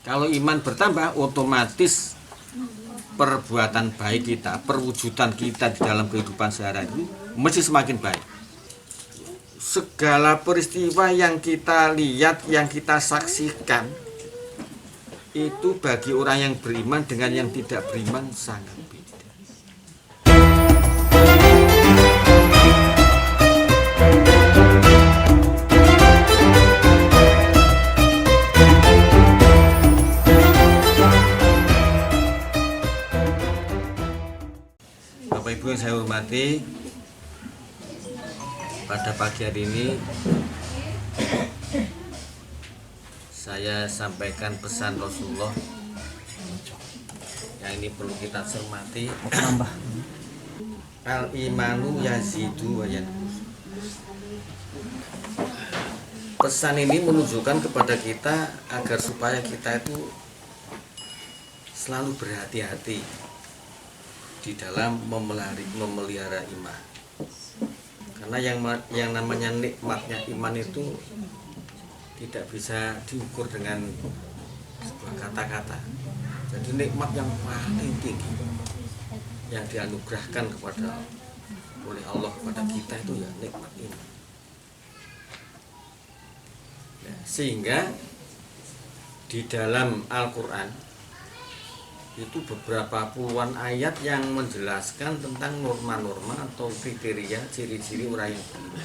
Kalau iman bertambah, otomatis perbuatan baik kita, perwujudan kita di dalam kehidupan sehari-hari mesti semakin baik. Segala peristiwa yang kita lihat, yang kita saksikan, itu bagi orang yang beriman dengan yang tidak beriman sangat beda. Bapak Ibu yang saya hormati, pada pagi hari ini saya sampaikan pesan Rasulullah yang ini perlu kita cermati. Al-imanu yazidu wa yanqus. Pesan ini menunjukkan kepada kita agar supaya kita itu selalu berhati-hati di dalam memelihara iman. Karena yang namanya nikmatnya iman itu tidak bisa diukur dengan sebuah kata-kata. Jadi nikmat yang paling tinggi yang dianugerahkan oleh Allah kepada kita itu ya nikmat iman. Ya, sehingga di dalam Al-Quran itu beberapa puluhan ayat yang menjelaskan tentang norma-norma atau kriteria ciri-ciri orang yang beriman.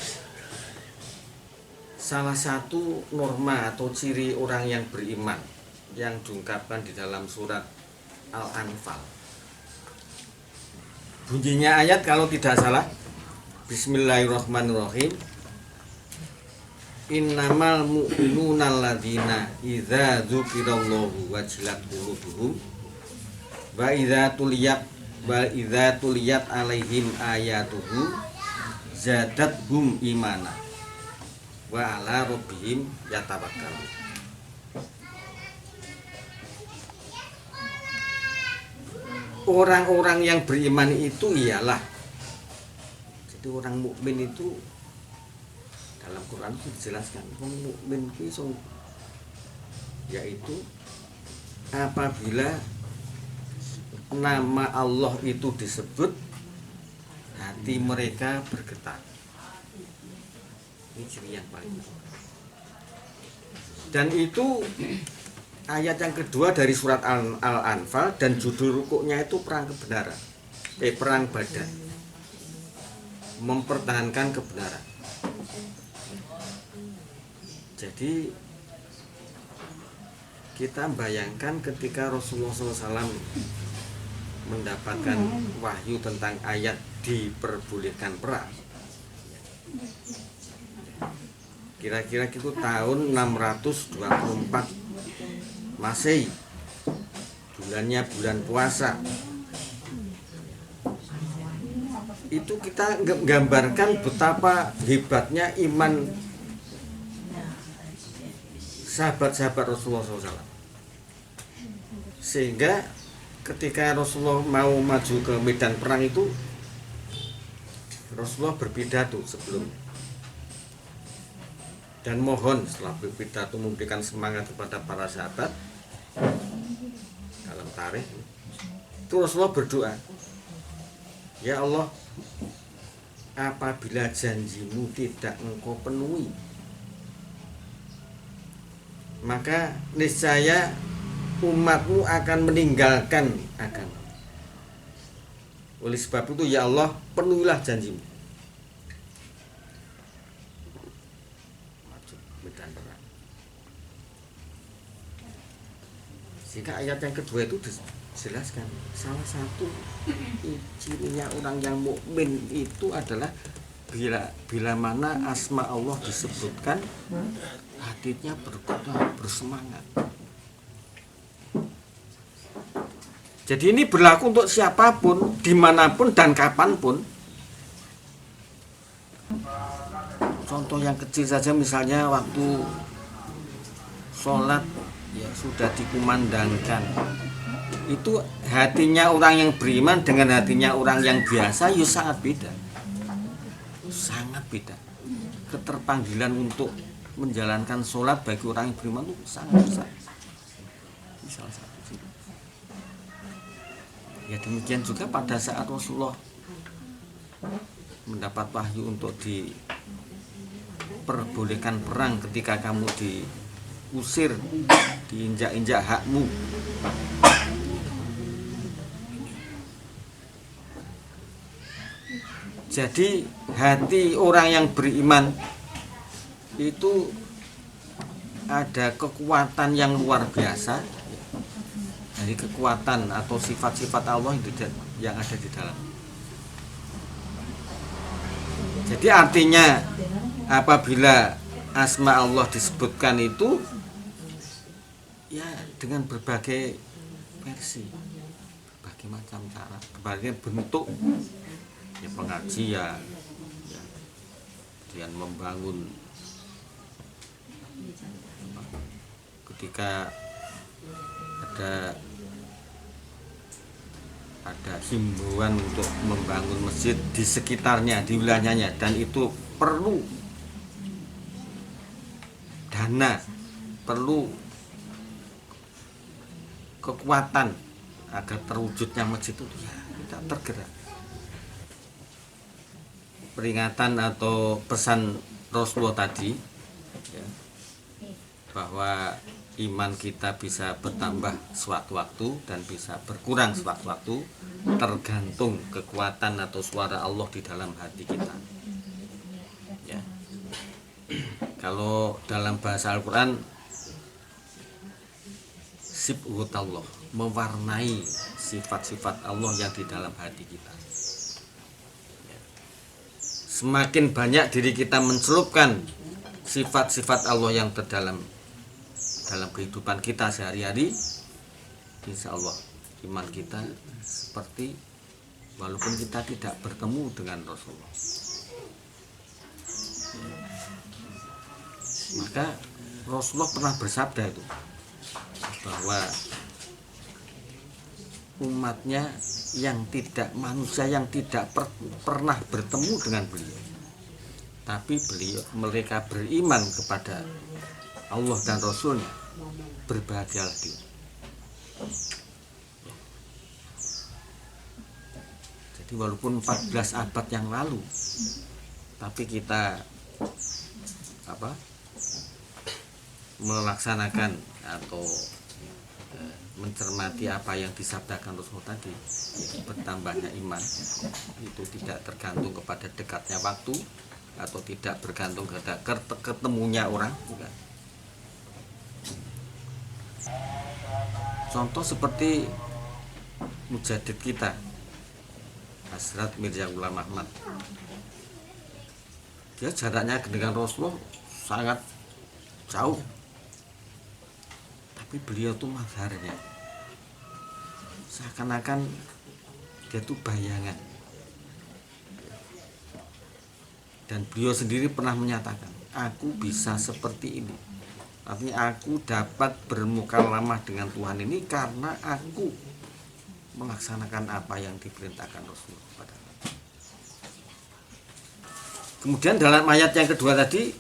Salah satu norma atau ciri orang yang beriman yang diungkapkan di dalam surat Al-Anfal. Bunyinya ayat kalau tidak salah, Bismillahirrahmanirrahim. Innamal mu'minuna alladzina idza dzukirallahu wajilat qulubuhum wa idza tuliyat alaihim ayatuhu zadathum imana wa ala rabbihim yatawakkalun. Orang-orang yang beriman itu ialah, jadi orang mukmin itu dalam Quran itu dijelaskan orang mukmin itu yaitu apabila nama Allah itu disebut, hati mereka bergetar. Ini ciri yang paling penting. Dan itu ayat yang kedua dari surat Al-Anfal, dan judul rukuknya itu perang kebenaran, perang Badar, mempertahankan kebenaran. Jadi kita bayangkan ketika Rasulullah SAW mendapatkan wahyu tentang ayat diperbolehkan perang, kira-kira itu tahun 624 Masehi, bulannya bulan puasa. Itu kita gambarkan betapa hebatnya iman sahabat-sahabat Rasulullah SAW, sehingga ketika Rasulullah mau maju ke medan perang itu, Rasulullah berpidato sebelum dan mohon setelah berpidato memberikan semangat kepada para sahabat. Dalam tarikh itu Rasulullah berdoa, ya Allah, apabila janjimu tidak engkau penuhi, maka niscaya umatmu akan meninggalkan agama. Oleh sebab itu ya Allah, penuhilah janjimu. Medan perang. Sehingga ayat yang kedua itu dijelaskan, salah satu cirinya orang yang mukmin itu adalah bila mana asma Allah disebutkan, hatinya bergetar, bersemangat. Jadi ini berlaku untuk siapapun, dimanapun dan kapanpun. Contoh yang kecil saja, misalnya waktu sholat ya sudah dikumandangkan, itu hatinya orang yang beriman dengan hatinya orang yang biasa ya sangat beda. Sangat beda. Keterpanggilan untuk menjalankan sholat bagi orang yang beriman itu sangat besar. salah satu sih. Ya demikian juga pada saat Rasulullah mendapat wahyu untuk diperbolehkan perang ketika kamu diusir, diinjak-injak hakmu. Jadi hati orang yang beriman itu ada kekuatan yang luar biasa. Jadi kekuatan atau sifat-sifat Allah itu yang ada di dalam. Jadi artinya apabila asma Allah disebutkan itu ya dengan berbagai versi, berbagai macam cara, berbagai bentuk, ya pengajian, ya, kemudian membangun ketika ada himbauan untuk membangun masjid di sekitarnya, di wilayahnya, dan itu perlu dana, perlu kekuatan agar terwujudnya masjid itu ya tidak tergerak. Peringatan atau pesan Rasulullah tadi ya, bahwa iman kita bisa bertambah sewaktu-waktu dan bisa berkurang sewaktu-waktu, tergantung kekuatan atau suara Allah di dalam hati kita ya. Kalau dalam bahasa Al-Quran, sibghut Allah, mewarnai sifat-sifat Allah yang di dalam hati kita ya. Semakin banyak diri kita mencelupkan sifat-sifat Allah yang terdalam dalam kehidupan kita sehari-hari, insya Allah iman kita seperti walaupun kita tidak bertemu dengan Rasulullah. Maka Rasulullah pernah bersabda itu bahwa umatnya yang tidak, manusia yang tidak pernah bertemu dengan beliau, tapi mereka beriman kepada Allah dan Rasulnya, berbahagialah dia. Jadi walaupun 14 abad yang lalu, tapi kita melaksanakan atau mencermati apa yang disabdakan Rasulullah tadi, bertambahnya iman itu tidak tergantung kepada dekatnya waktu atau tidak bergantung kepada ketemunya orang, bukan. Contoh seperti mujadid kita Hazrat Mirza Ghulam Ahmad, dia jaraknya dengan Rasulullah sangat jauh, tapi beliau tuh mazharnya seakan-akan dia tuh bayangan, dan beliau sendiri pernah menyatakan, aku bisa seperti ini, artinya aku dapat bermukalamah dengan Tuhan ini karena aku melaksanakan apa yang diperintahkan Rasulullah kepada. Kemudian dalam ayat yang kedua tadi,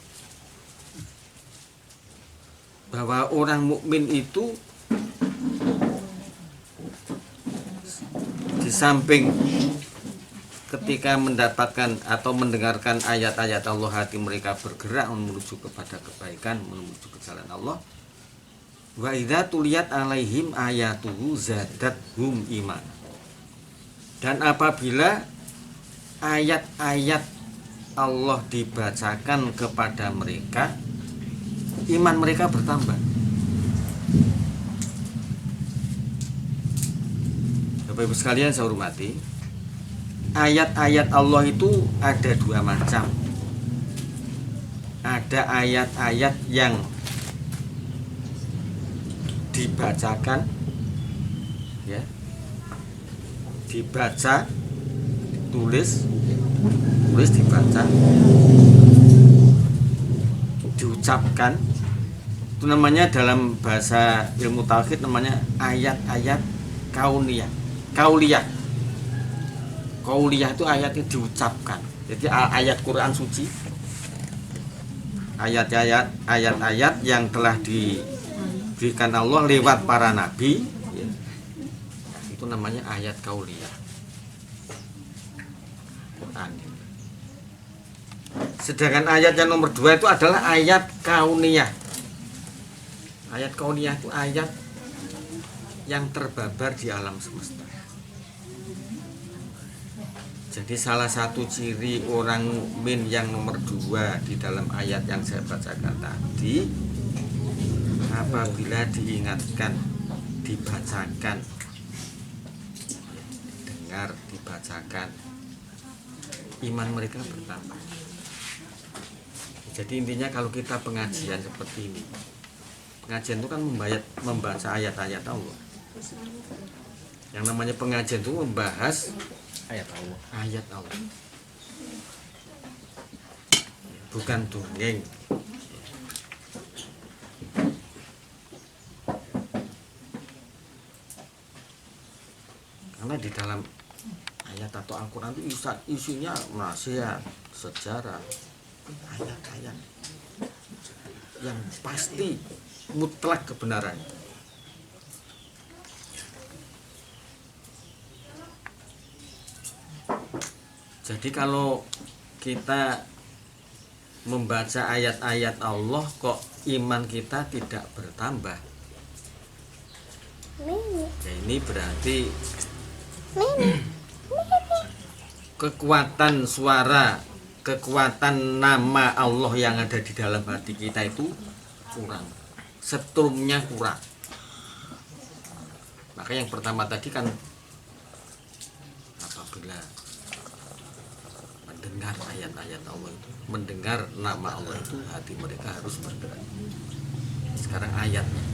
bahwa orang mukmin itu di samping ketika mendapatkan atau mendengarkan ayat-ayat Allah, hati mereka bergerak menuju kepada kebaikan, menuju ke jalan Allah. Wa idza tuliyat alaihim ayatuhu zadathum iman. Dan apabila ayat-ayat Allah dibacakan kepada mereka, iman mereka bertambah. Bapak Ibu sekalian saya hormati, ayat-ayat Allah itu ada dua macam. Ada ayat-ayat yang dibacakan ya, dibaca, tulis dibaca, diucapkan, itu namanya dalam bahasa ilmu tauhid namanya ayat-ayat kauliyah. Kauliyah itu ayatnya diucapkan. Jadi ayat Quran suci, ayat-ayat yang telah diberikan Allah lewat para nabi, ya, itu namanya ayat kauliyah Quran. Sedangkan ayat yang nomor 2 itu adalah ayat kauniyah. Ayat kauniyah itu ayat yang terbabar di alam semesta. Jadi salah satu ciri orang mukmin yang nomor 2 di dalam ayat yang saya bacakan tadi, apabila diingatkan, dibacakan, dengar, dibacakan, iman mereka bertambah. Jadi intinya kalau kita pengajian seperti ini, pengajian itu kan membaca ayat-ayat Allah. Yang namanya pengajian itu membahas ayat Allah, bukan dongeng. Karena di dalam ayat atau Al-Quran itu isinya nasihat, sejarah, ayat-ayat yang pasti mutlak kebenaran. Jadi kalau kita membaca ayat-ayat Allah kok iman kita tidak bertambah, ya ini berarti kekuatan suara, kekuatan nama Allah yang ada di dalam hati kita itu kurang, setrumnya kurang. Maka yang pertama tadi kan apabila mendengar ayat-ayat Allah itu, mendengar nama Allah itu, hati mereka harus bergerak. Sekarang ayatnya.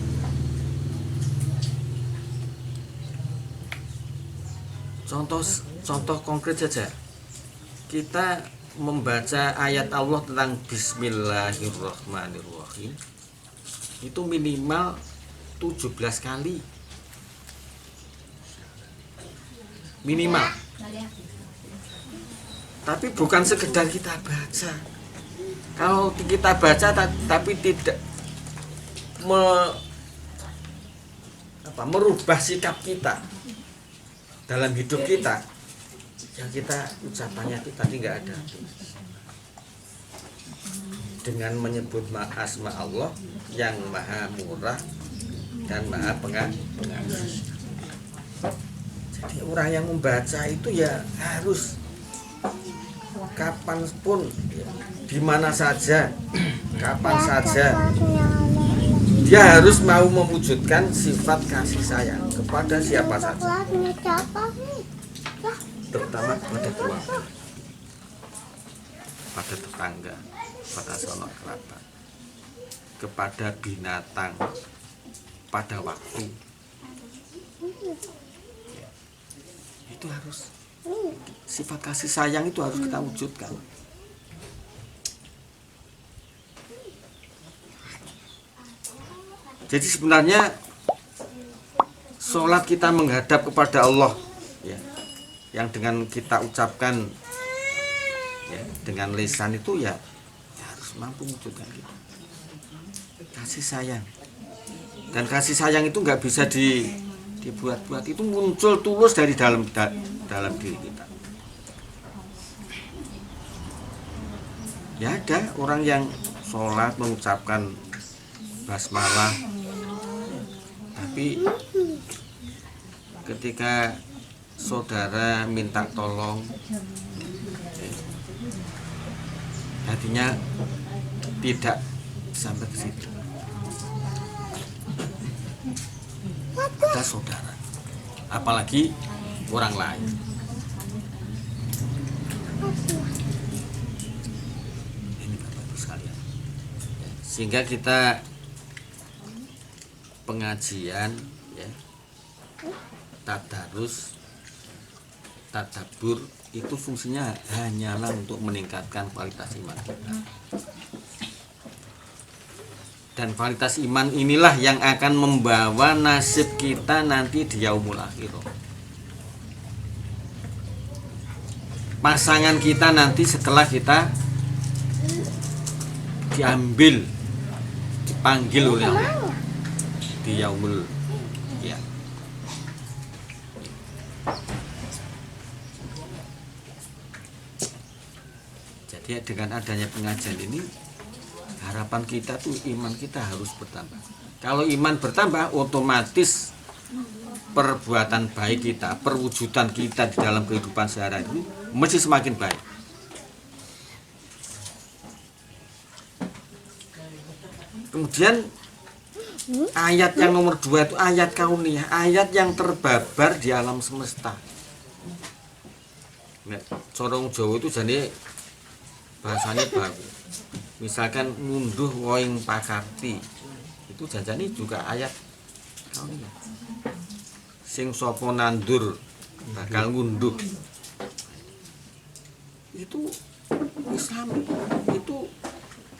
Contoh konkret saja. Kita membaca ayat Allah tentang Bismillahirrahmanirrahim itu minimal 17 kali. Minimal. Tapi bukan sekedar kita baca. Kalau kita baca tapi tidak merubah sikap kita dalam hidup kita, ya kita ucapannya itu tadi nggak ada. Dengan menyebut asma Allah yang maha murah dan maha pengasih. Jadi orang yang membaca itu ya harus kapanpun, ya, di mana saja, kapan saja, dia harus mau mewujudkan sifat kasih sayang kepada siapa saja, terutama kepada keluarga, pada tetangga, pada sanak kerabat, kepada binatang, pada waktu. Itu harus, sifat kasih sayang itu harus kita wujudkan. Jadi sebenarnya sholat kita menghadap kepada Allah, ya, yang dengan kita ucapkan, ya, dengan lisan itu ya harus mampu wujudkan kita kasih sayang. Dan kasih sayang itu nggak bisa dibuat-buat, itu muncul tulus dari dalam diri kita. Ya ada orang yang sholat mengucapkan basmalah, tapi ketika saudara minta tolong, hatinya tidak sampai ke situ. Kita saudara, apalagi orang lain. Ini Bapak Ibu sekalian. Sehingga kita pengajian, ya, tadarus, tadabbur itu fungsinya hanyalah untuk meningkatkan kualitas iman kita. Dan kualitas iman inilah yang akan membawa nasib kita nanti di yaumul akhirah. Pasangan kita nanti setelah kita diambil, dipanggil oleh Allah, di yaumul ya. Jadi dengan adanya pengajian ini harapan kita tuh iman kita harus bertambah. Kalau iman bertambah, otomatis perbuatan baik kita, perwujudan kita di dalam kehidupan sehari-hari ini mesti semakin baik. Kemudian ayat yang nomor 2 itu ayat kauniyah, ayat yang terbabar di alam semesta. Nah, corong Jawa itu jadi bahasanya baru. Misalkan ngunduh woing pakarti, itu janjani juga ayat kauniyah. Sing sapa nandur bakal ngunduh. Itu Islam itu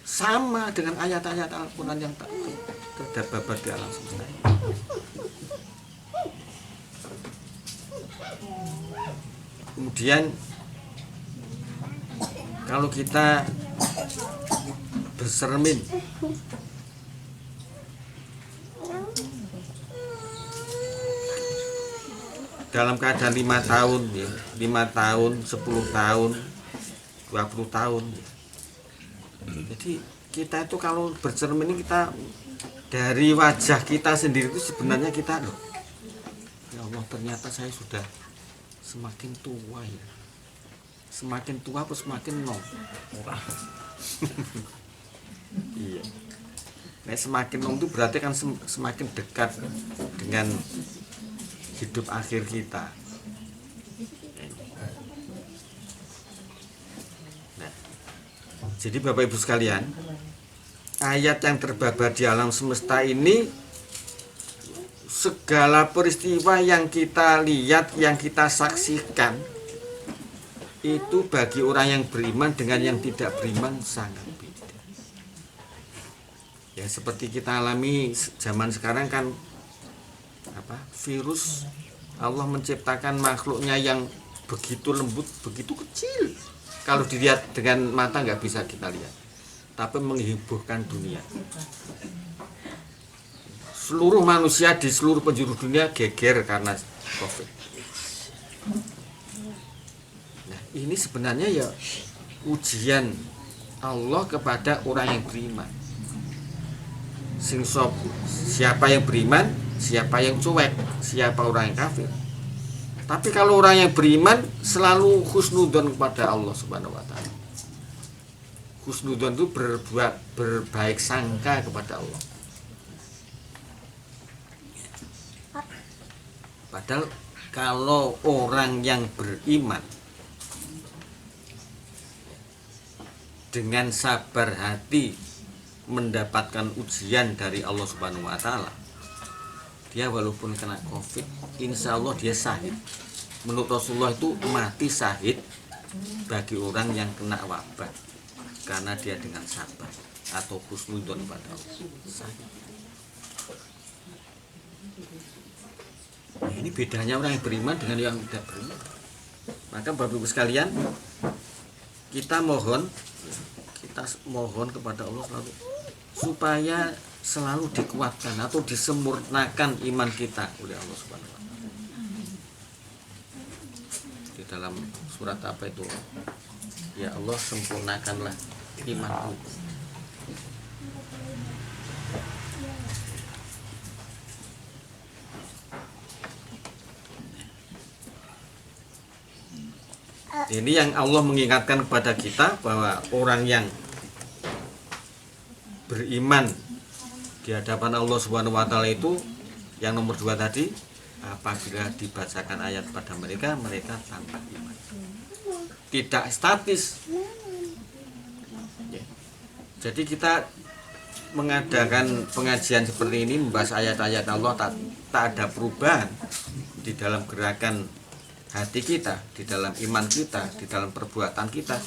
sama dengan ayat-ayat Al-Quran yang terdapat di alam semesta. Kemudian kalau kita bersermin dalam keadaan 5 tahun ya, 5 tahun, 10 tahun, 20 tahun ya. Jadi kita itu kalau bercermin ini kita dari wajah kita sendiri itu sebenarnya kita loh, ya Allah ternyata saya sudah semakin tua ya. Semakin tua atau semakin nong? Iya. Nah, semakin nong itu berarti kan semakin dekat dengan hidup akhir kita. Nah, jadi Bapak Ibu sekalian, ayat yang terbabar di alam semesta ini, segala peristiwa yang kita lihat, yang kita saksikan, itu bagi orang yang beriman dengan yang tidak beriman sangat beda. Ya seperti kita alami zaman sekarang kan virus, Allah menciptakan makhluknya yang begitu lembut, begitu kecil. Kalau dilihat dengan mata nggak bisa kita lihat, tapi menghebohkan dunia. Seluruh manusia di seluruh penjuru dunia geger karena COVID. Nah, ini sebenarnya ya ujian Allah kepada orang yang beriman. Siapa yang beriman, siapa yang cuek, siapa orang yang kafir. Tapi kalau orang yang beriman selalu husnudzon kepada Allah Subhanahu wa taala. Husnudzon itu berbaik sangka kepada Allah. Padahal kalau orang yang beriman dengan sabar hati mendapatkan ujian dari Allah Subhanahu wa taala, dia walaupun kena COVID, insya Allah dia syahid. Menurut Rasulullah itu mati syahid bagi orang yang kena wabah karena dia dengan sabar atau husnudzon pada Allah. Syahid. Nah, ini bedanya orang yang beriman dengan yang tidak beriman. Maka Bapak Ibu sekalian, kita mohon kepada Allah selalu supaya selalu dikuatkan atau disempurnakan iman kita oleh Allah Subhanahu wa taala. Di dalam surat apa itu? Ya Allah, sempurnakanlah imanku. Ini yang Allah mengingatkan kepada kita bahwa orang yang beriman di hadapan Allah Subhanahu wa taala itu yang nomor 2 tadi, apabila dibacakan ayat pada mereka tampak iman. Tidak statis. Jadi kita mengadakan pengajian seperti ini, membahas ayat-ayat Allah, tak ada perubahan di dalam gerakan hati kita, di dalam iman kita, di dalam perbuatan kita.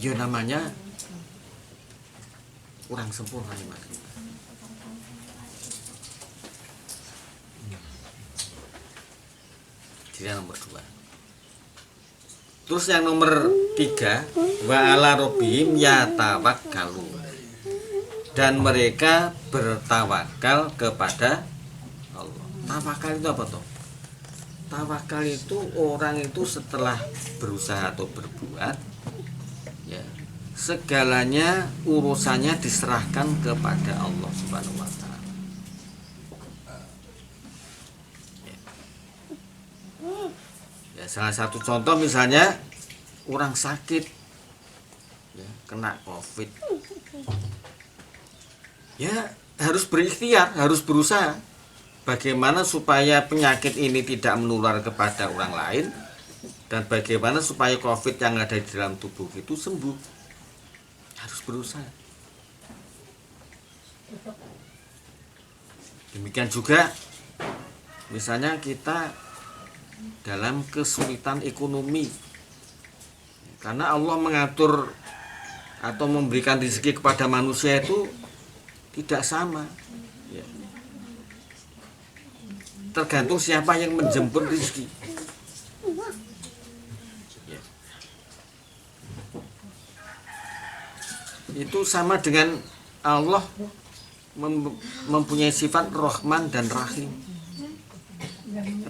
Ya namanya kurang sempurna iman kita. Jadi yang nomor 2. Terus yang nomor 3, wa ala rabbihim yatawakkalun. dan mereka bertawakal kepada Allah. Tawakal itu apa toh? Tawakal itu orang itu setelah berusaha atau berbuat, ya, segalanya urusannya diserahkan kepada Allah Subhanahu wa taala. Ya, salah satu contoh misalnya orang sakit, ya, kena COVID, ya harus berikhtiar, harus berusaha bagaimana supaya penyakit ini tidak menular kepada orang lain, dan bagaimana supaya COVID yang ada di dalam tubuh itu sembuh. Harus berusaha. Demikian juga misalnya kita dalam kesulitan ekonomi, karena Allah mengatur atau memberikan rezeki kepada manusia itu tidak sama, ya. Tergantung siapa yang menjemput rezeki, ya. Itu sama dengan Allah mempunyai sifat Rahman dan Rahim.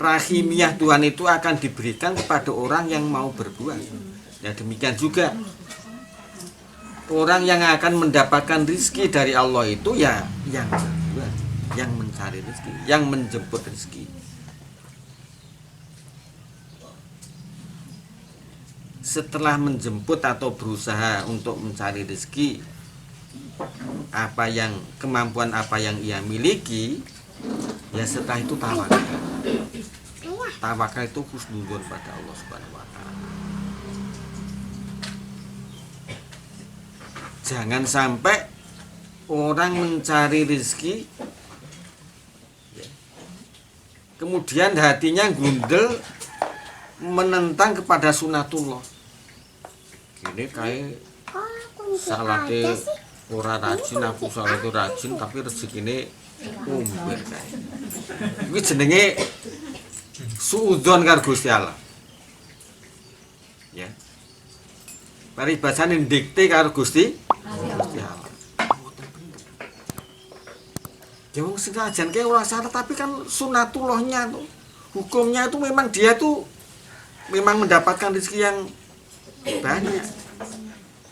Rahimiyah Tuhan itu akan diberikan kepada orang yang mau berbuat. Ya, demikian juga orang yang akan mendapatkan rezeki dari Allah itu ya yang berbuat, yang mencari rezeki, yang menjemput rezeki. Setelah menjemput atau berusaha untuk mencari rezeki, kemampuan apa yang ia miliki, ya setelah itu tawakal. Tawakal itu husnudzon pada Allah Subhanahu wa taala. Jangan sampai orang mencari rezeki, ya, kemudian hatinya gundel menentang kepada sunatullah. Gini kayak salate ora rajin, aku salate rajin tapi rezekine umber kae. Iki jenenge suudzon karo Gusti Allah. Ya. Paribasane ndikte karo Gusti Allah. Ya wong senajan kae ora salah tapi kan sunatullahnya tuh. Hukumnya itu memang dia tuh memang mendapatkan rezeki yang banyak.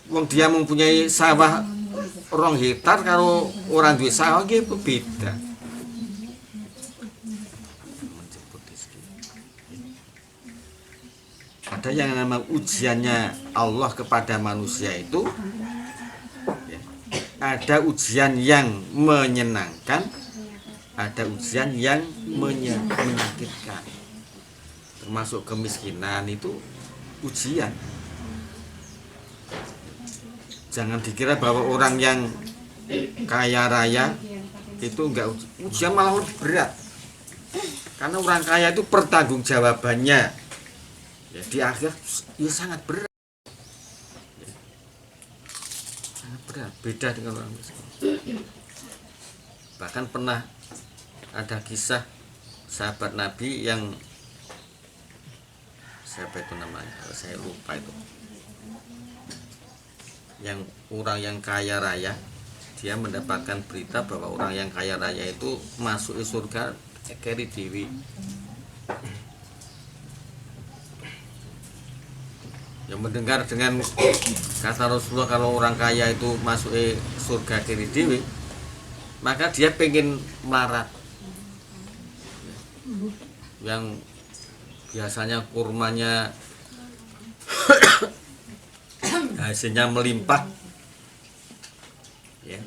Wong dia mempunyai sawah 2 hektar karo orang duwe sawah nggih beda. Ada yang nama ujiannya Allah kepada manusia itu, ya, ada ujian yang menyenangkan, ada ujian yang menyakitkan. Termasuk kemiskinan itu ujian. Jangan dikira bahwa orang yang kaya raya itu enggak ujian, malah lebih berat. Karena orang kaya itu pertanggungjawabannya, ya, di akhir ya sangat berat. Ya, sangat berat, beda dengan orang miskin. Bahkan pernah ada kisah sahabat Nabi yang siapa itu namanya, saya lupa itu, yang orang yang kaya raya, dia mendapatkan berita bahwa orang yang kaya raya itu masuk ke surga keri dewi. Yang mendengar dengan kata Rasulullah kalau orang kaya itu masuk ke surga keri dewi, maka dia pengen melarat. Yang biasanya kurmanya hasilnya melimpah, ya,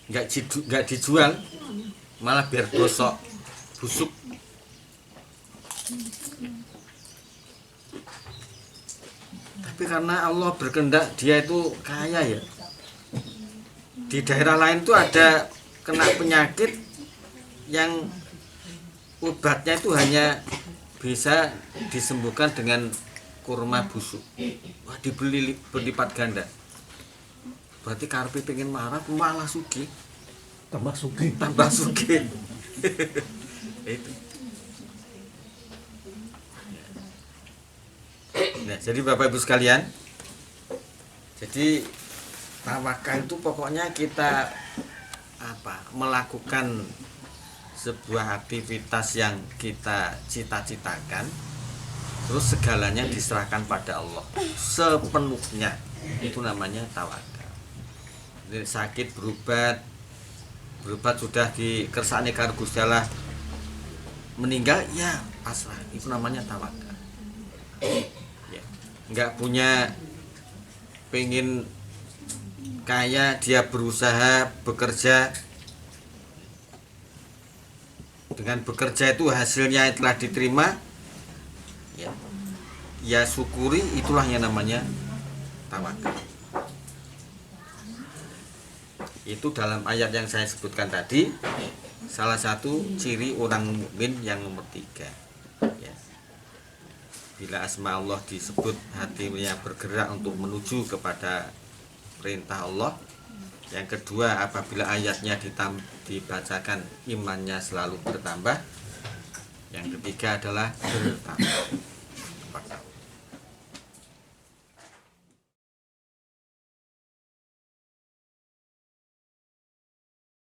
nggak dijual, malah biar gosok busuk. Tapi karena Allah berkehendak dia itu kaya, ya, di daerah lain tuh ada kena penyakit yang obatnya itu hanya bisa disembuhkan dengan kurma busuk. Wah, dibeli berlipat ganda. Berarti karpi pengen marah malah sugih. Tambah sugih. Itu. Nah, jadi Bapak Ibu sekalian, jadi Tawakal itu pokoknya kita melakukan sebuah aktivitas yang kita cita-citakan, terus segalanya diserahkan pada Allah sepenuhnya, itu namanya tawakal. Jadi sakit berobat sudah dikersakne karo Gusti Allah, meninggal ya pasrah, itu namanya tawakal. Ya. Nggak punya pengen kaya, dia berusaha bekerja, dengan bekerja itu hasilnya telah diterima, ya syukuri, itulah yang namanya tawakal. Itu dalam ayat yang saya sebutkan tadi, salah satu ciri orang mukmin yang nomor 3 ya. Bila asma Allah disebut, hatinya bergerak untuk menuju kepada perintah Allah. Yang kedua, apabila ayatnya dibacakan, imannya selalu bertambah. Yang ketiga adalah bertakwa.